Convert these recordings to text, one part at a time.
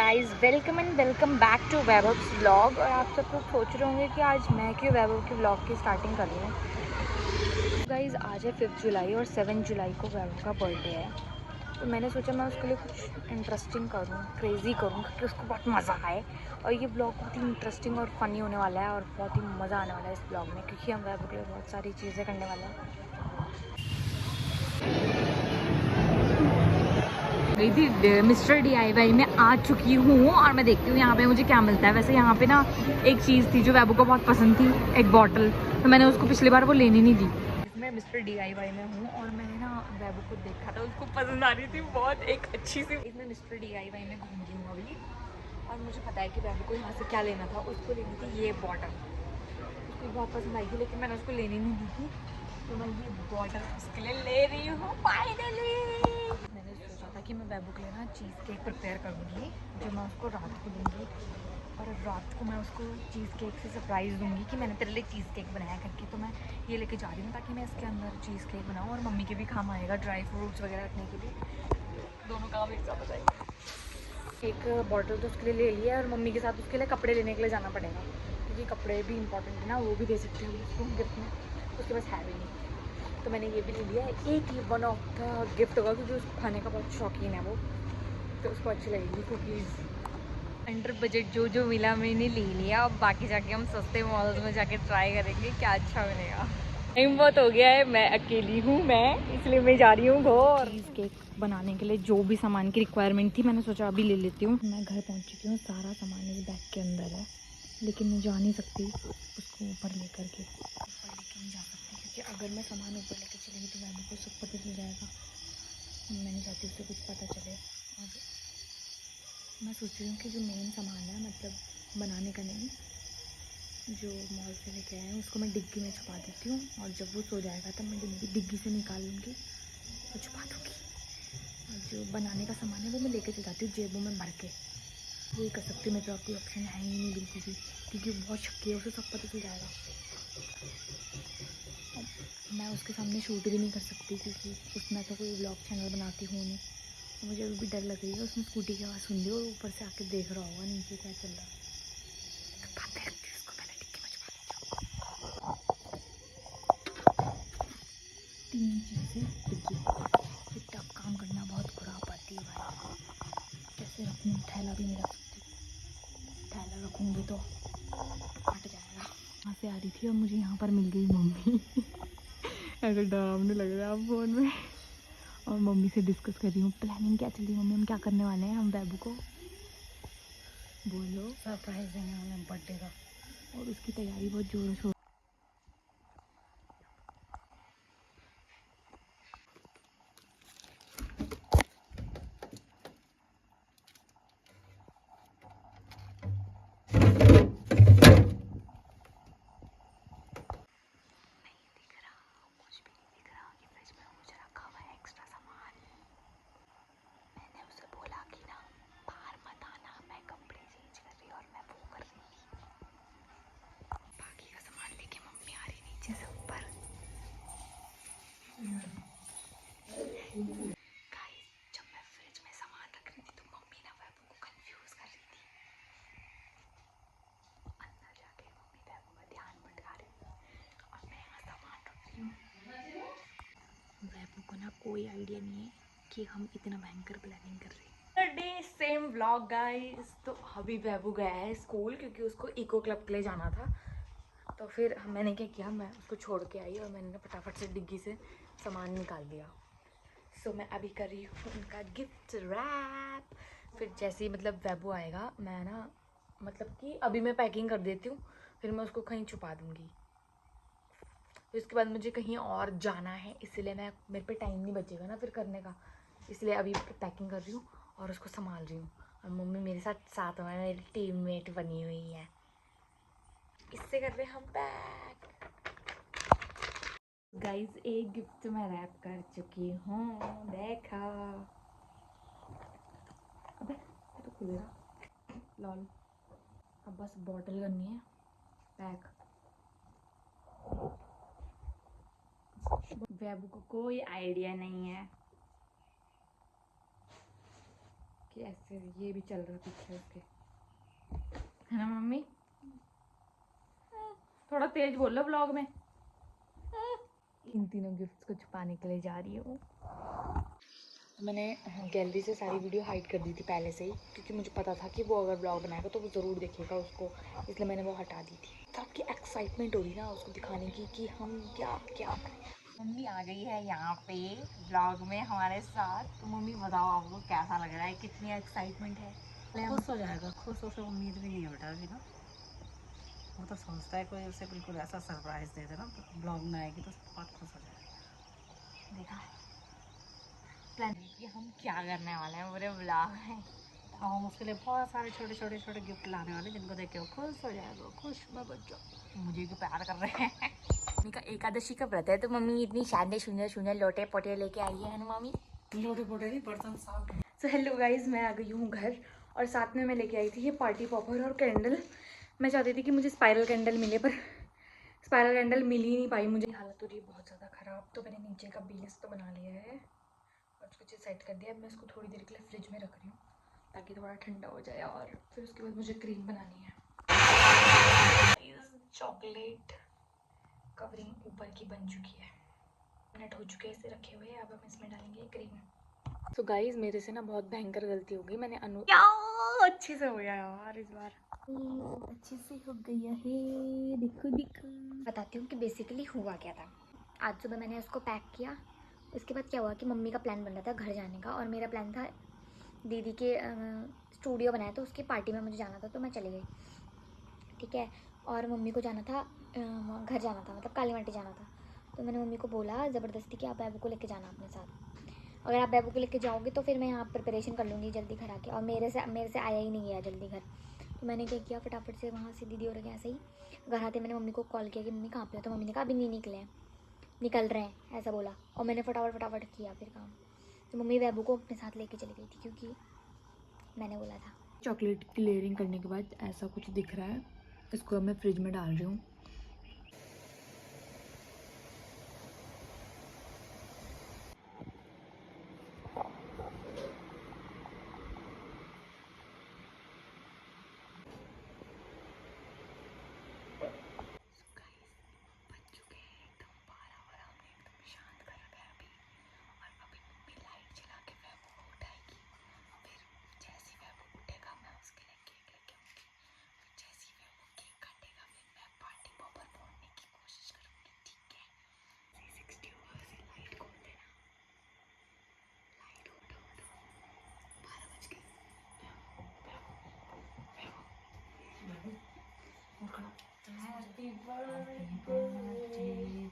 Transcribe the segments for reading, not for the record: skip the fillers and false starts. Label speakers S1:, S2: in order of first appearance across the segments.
S1: Guys, welcome and welcome back to Vaibhav's vlog. और आप सब लोग सोच रहे होंगे कि आज मैं क्यों वैभव के व्लॉग की स्टार्टिंग कर रही हूँ। गाइस, आज है 5 जुलाई और 7 जुलाई को वैभव का बर्थडे है। तो मैंने सोचा मैं उसके लिए कुछ इंटरेस्टिंग करूँ, क्रेज़ी करूँ, क्योंकि उसको बहुत मज़ा आए। और ये ब्लॉग बहुत ही इंटरेस्टिंग और फ़नी होने वाला है और बहुत ही मज़ा आने वाला है इस ब्लॉग में, क्योंकि हम वैभव के लिए बहुत सारी चीज़ें करने वाले हैं। गई थी मिस्टर DIY में आ चुकी हूँ और मैं देखती हूँ यहाँ पे मुझे क्या मिलता है। वैसे यहाँ पे ना एक चीज़ थी जो वैभव को बहुत पसंद थी, एक बॉटल। तो मैंने उसको पिछली बार वो लेनी नहीं दी। इसमें मिस्टर DIY में हूँ और मैंने ना वैभव को देखा था, उसको पसंद आ रही थी बहुत एक अच्छी सी। इसमें मिस्टर DIY में घूम रही हूँ अभी और मुझे पता है कि वैभव को यहाँ से क्या लेना था। उसको लेनी थी ये बॉटल, उसको बहुत पसंद आई थी, लेकिन मैंने उसको लेनी नहीं दी थी। तो मैं ये बॉटल उसके लिए ले रही हूँ फाइनली। मैंने सोचा था कि मैं वैभव के लिए ना चीज़ केक प्रिपेयर करूँगी जो मैं उसको रात को दूँगी। और रात को मैं उसको चीज़ केक से सरप्राइज़ दूँगी कि मैंने तेरे लिए चीज़ केक बनाया करके। तो मैं ये लेके जा रही हूँ ताकि मैं इसके अंदर चीज़ केक बनाऊँ और मम्मी के भी काम आएगा, ड्राई फ्रूट्स वगैरह रखने के लिए। दोनों काम एक साथ हो जाएंगे। एक बॉटल तो उसके लिए ले लिया और मम्मी के साथ उसके लिए कपड़े लेने के लिए जाना पड़ेगा, क्योंकि कपड़े भी इंपॉर्टेंट है ना, वो भी दे सकते हैं उसको गिफ्ट में। उसके पास है भी नहीं, तो मैंने ये भी ले लिया है। एक ये वन ऑफ द गिफ्ट होगा क्योंकि उसको खाने का बहुत शौकीन है वो, तो उसको अच्छी लगेगी कुकीज़। अंडर बजट जो जो मिला मैंने ले लिया। अब बाकी जाके हम सस्ते मॉल्स में जाके ट्राई करेंगे क्या अच्छा मिलेगा। टाइम बहुत हो गया है, मैं अकेली हूँ इसलिए मैं जा रही हूँ घर। चीज़ केक बनाने के लिए जो भी सामान की रिक्वायरमेंट थी मैंने सोचा अभी ले लेती हूँ। मैं घर पहुँच चुकी हूँ, सारा सामान इस बैग के अंदर है, लेकिन मैं जा नहीं सकती उसको ऊपर लेकर के। ऊपर लेके नहीं जा सकती क्योंकि अगर मैं सामान ऊपर लेकर चलेंगी तो वैभव को सब पता चल जाएगा। मैं नहीं चाहती उससे कुछ पता चले। और मैं सोच रही हूँ कि जो मेन सामान है, मतलब बनाने का नहीं, जो मॉल से लेके आए हैं उसको मैं डिग्गी में छुपा देती हूँ। और जब वो सो जाएगा तब मैं डिग्गी से निकाल लूँगी और छुपा दूँगी। और जो बनाने का सामान है वो मैं लेके चल जाती हूँ जेबों में भर के। वही कर सकती हूँ, मेरे पास कोई ऑप्शन है ही नहीं बिल्कुल भी, क्योंकि वो बहुत शक्की है, उसे सब पता चल जाएगा। मैं उसके सामने शूट भी नहीं कर सकती क्योंकि उसमें तो कोई व्लॉग चैनल बनाती हूँ नहीं। तो मुझे अभी भी डर लग रही है। उसने स्कूटी की आवाज़ सुन ली और ऊपर से आके देख रहा होगा नीचे क्या चल रहा है। तो बातें रखती हूँ, उसको पहले डिक्की में छुपा देती हूँ। 3 चीज़ें डिग्गी। ये टफ काम करना बहुत खुराप आती है भाई। कैसे रखूँ, थैला भी नहीं रख सकती, थैला रखूँगी तो फट जाएगा। वहाँ से आ रही थी और मुझे यहाँ पर मिल गई मम्मी। ऐसा डरावने लग रहा है आप फ़ोन में। और मम्मी से डिस्कस कर रही हूँ प्लानिंग क्या चल रही है। मम्मी हम क्या करने वाले हैं, हम बैबू को बोलो सरप्राइज देने वाले हैं बर्थडे का, और उसकी तैयारी बहुत जोरों शोर। जब मैं फ्रिज में सामान रख रही थी तो मम्मी ना वैभव को कंफ्यूज कर रही थी। अंदर जाके मम्मी वैभव का ध्यान भटका रही थी और मैं यहाँ सामान रख रही हूँ। वैभव को ना कोई आइडिया नहीं है कि हम इतना भयंकर प्लानिंग कर रहे हैं। Day same vlog guys. तो अभी वैभव गया है स्कूल क्योंकि उसको इको क्लब के लिए जाना था। तो फिर मैंने क्या किया, मैं उसको छोड़ के आई और मैंने फटाफट से डिग्गी से सामान निकाल दिया। सो मैं अभी कर रही हूँ उनका गिफ्ट रैप। फिर जैसे ही मतलब वैभव आएगा मैं ना, मतलब कि अभी मैं पैकिंग कर देती हूँ, फिर मैं उसको कहीं छुपा दूँगी। फिर उसके बाद मुझे कहीं और जाना है, इसलिए मेरे पे टाइम नहीं बचेगा ना फिर करने का, इसलिए अभी पैकिंग कर रही हूँ और उसको संभाल रही हूँ। और मम्मी मेरे साथ में मेरी टीममेट बनी हुई है। इससे कर रहे हम पैक। गाइस, एक गिफ्ट मैं रैप कर चुकी हूँ, देखा। अबे तो खुलेगा लॉल। अब बस बॉटल करनी है पैक। वैभव को कोई आइडिया नहीं है देखिए ऐसे ये भी चल रहा पीछे उसके, है ना मम्मी? थोड़ा तेज बोलो ब्लॉग में। इन तीनों गिफ्ट्स को छुपाने के लिए जा रही हूँ। मैंने गैलरी से सारी वीडियो हाइड कर दी थी पहले से ही, क्योंकि मुझे पता था कि वो अगर ब्लॉग बनाएगा तो वो ज़रूर देखेगा उसको, इसलिए मैंने वो हटा दी थी। सबकी एक्साइटमेंट हो रही ना उसको दिखाने की कि हम क्या क्या करें। मम्मी आ गई है यहाँ पे ब्लॉग में हमारे साथ। तो मम्मी बताओ आपको कैसा लग रहा है, कितनी एक्साइटमेंट है?
S2: खुश हो जाएगा, खुश हो से उम्मीद भी नहीं है बेटा अभी ना। वो तो सोचता है कोई उसे बिल्कुल ऐसा सरप्राइज दे देना ब्लॉग में आएगी तो बहुत खुश हो जाएगा।
S1: देखा प्लान कि हम क्या करने वाले हैं पूरे ब्लॉग में।
S2: और हम उसके लिए बहुत सारे छोटे छोटे छोटे गिफ्ट लाने वाले जिनको देख के वो खुश हो जाएगा। खुश मैं बच्चों,
S1: मुझे भी प्यार कर रहे हैं। मम्मी का एकादशी का व्रत है तो मम्मी इतनी शानदार सुंदर सुंदर लोटे पोटे लेके आई है ना मम्मी?
S2: लोटे पोटे नहीं, बर्तन साफ।
S1: सो हेलो गाइज, मैं आ गई हूँ घर और साथ में मैं लेके आई थी ये पार्टी पॉपर और कैंडल। मैं चाहती थी कि मुझे स्पाइरल कैंडल मिले, पर स्पाइरल कैंडल मिल ही नहीं पाई मुझे। हालत हो रही है बहुत ज़्यादा ख़राब। तो मैंने नीचे का बेस तो बना लिया है और उसको अच्छे सेट कर दिया। अब मैं इसको थोड़ी देर के लिए फ्रिज में रख रही हूँ ताकि थोड़ा ठंडा हो जाए, और फिर उसके बाद मुझे क्रीम बनानी है। चॉकलेट कवरिंग ऊपर की बन चुकी है, मिनट हो चुके हैं इसे रखे हुए। अब हम इसमें डालेंगे क्रीम। तो गाइज मेरे से ना बहुत भयंकर गलती हो गई। मैंने क्या अच्छे से हो गया यार इस बार, अच्छे से हो गया है। देखो देखो, बताती हूँ कि बेसिकली हुआ क्या था। आज सुबह मैंने उसको पैक किया। उसके बाद क्या हुआ कि मम्मी का प्लान बन रहा था घर जाने का, और मेरा प्लान था दीदी के स्टूडियो बनाया तो उसकी पार्टी में मुझे जाना था, तो मैं चली गई। ठीक है, और मम्मी को जाना था घर जाना था, मतलब काली माटी जाना था। तो मैंने मम्मी को बोला ज़बरदस्ती कि आप बैबू को लेके जाना अपने साथ। अगर आप बैबू को लेके जाओगे तो फिर मैं यहाँ प्रिपरेशन कर लूँगी जल्दी घर आके, और मेरे से आया ही नहीं गया जल्दी घर। तो मैंने क्या किया, फटाफट से वहाँ से दीदी और ऐसे ही घर आते मैंने मम्मी को कॉल किया कि मम्मी कहाँ पे हो। तो मम्मी ने कहा अभी नहीं निकले हैं, निकल रहे हैं, ऐसा बोला। और मैंने फटाफट किया फिर काम। तो मम्मी बैबू को अपने साथ लेके चली गई थी क्योंकि मैंने बोला था। चॉकलेट की लेयरिंग करने के बाद ऐसा कुछ दिख रहा है। इसको अब मैं फ्रिज में डाल रही हूँ। Happy birthday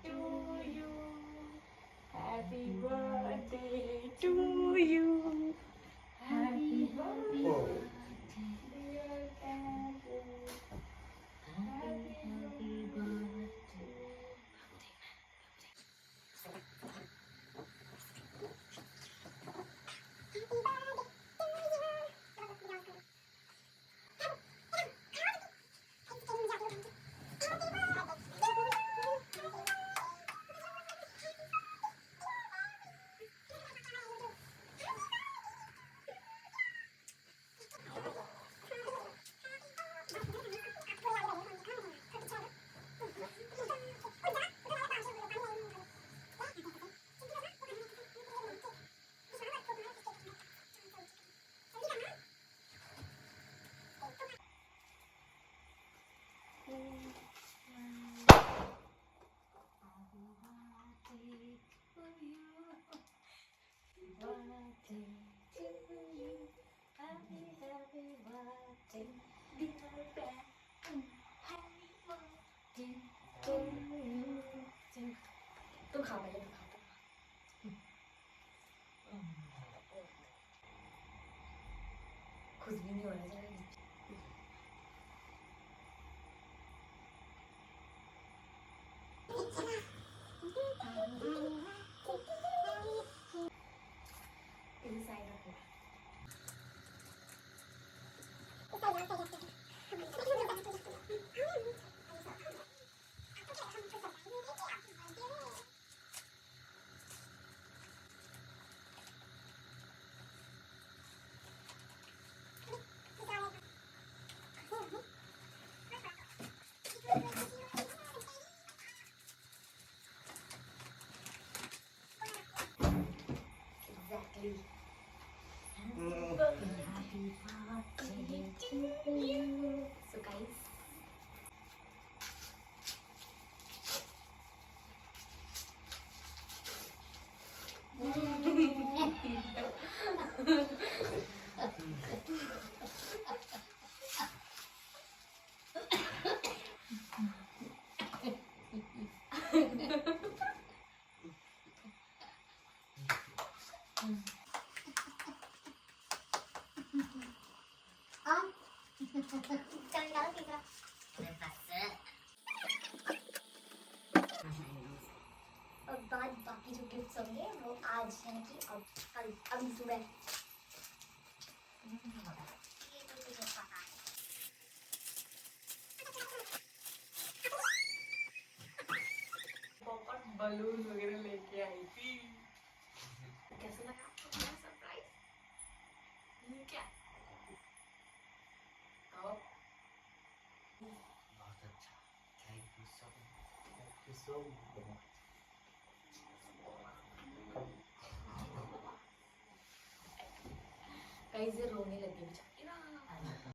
S1: to you. Happy birthday to you. Happy birthday, dear Andrew. Happy birthday. तुम खा पहले, तुम खा। खुश भी नहीं होना चाहिए। So guys,
S3: और बाद बाकी जो गिफ्ट्स होंगे वो आज यानी कि अब कल अभी सुबह ये तो तुझे पता है।
S1: बलून वगैरह लेके आई थी। कैसा लगा आपको मेरा सरप्राइज? क्या
S4: बहुत अच्छा, thank you so much, thank you so much.
S1: कहीं से रोने लगे बेचारे।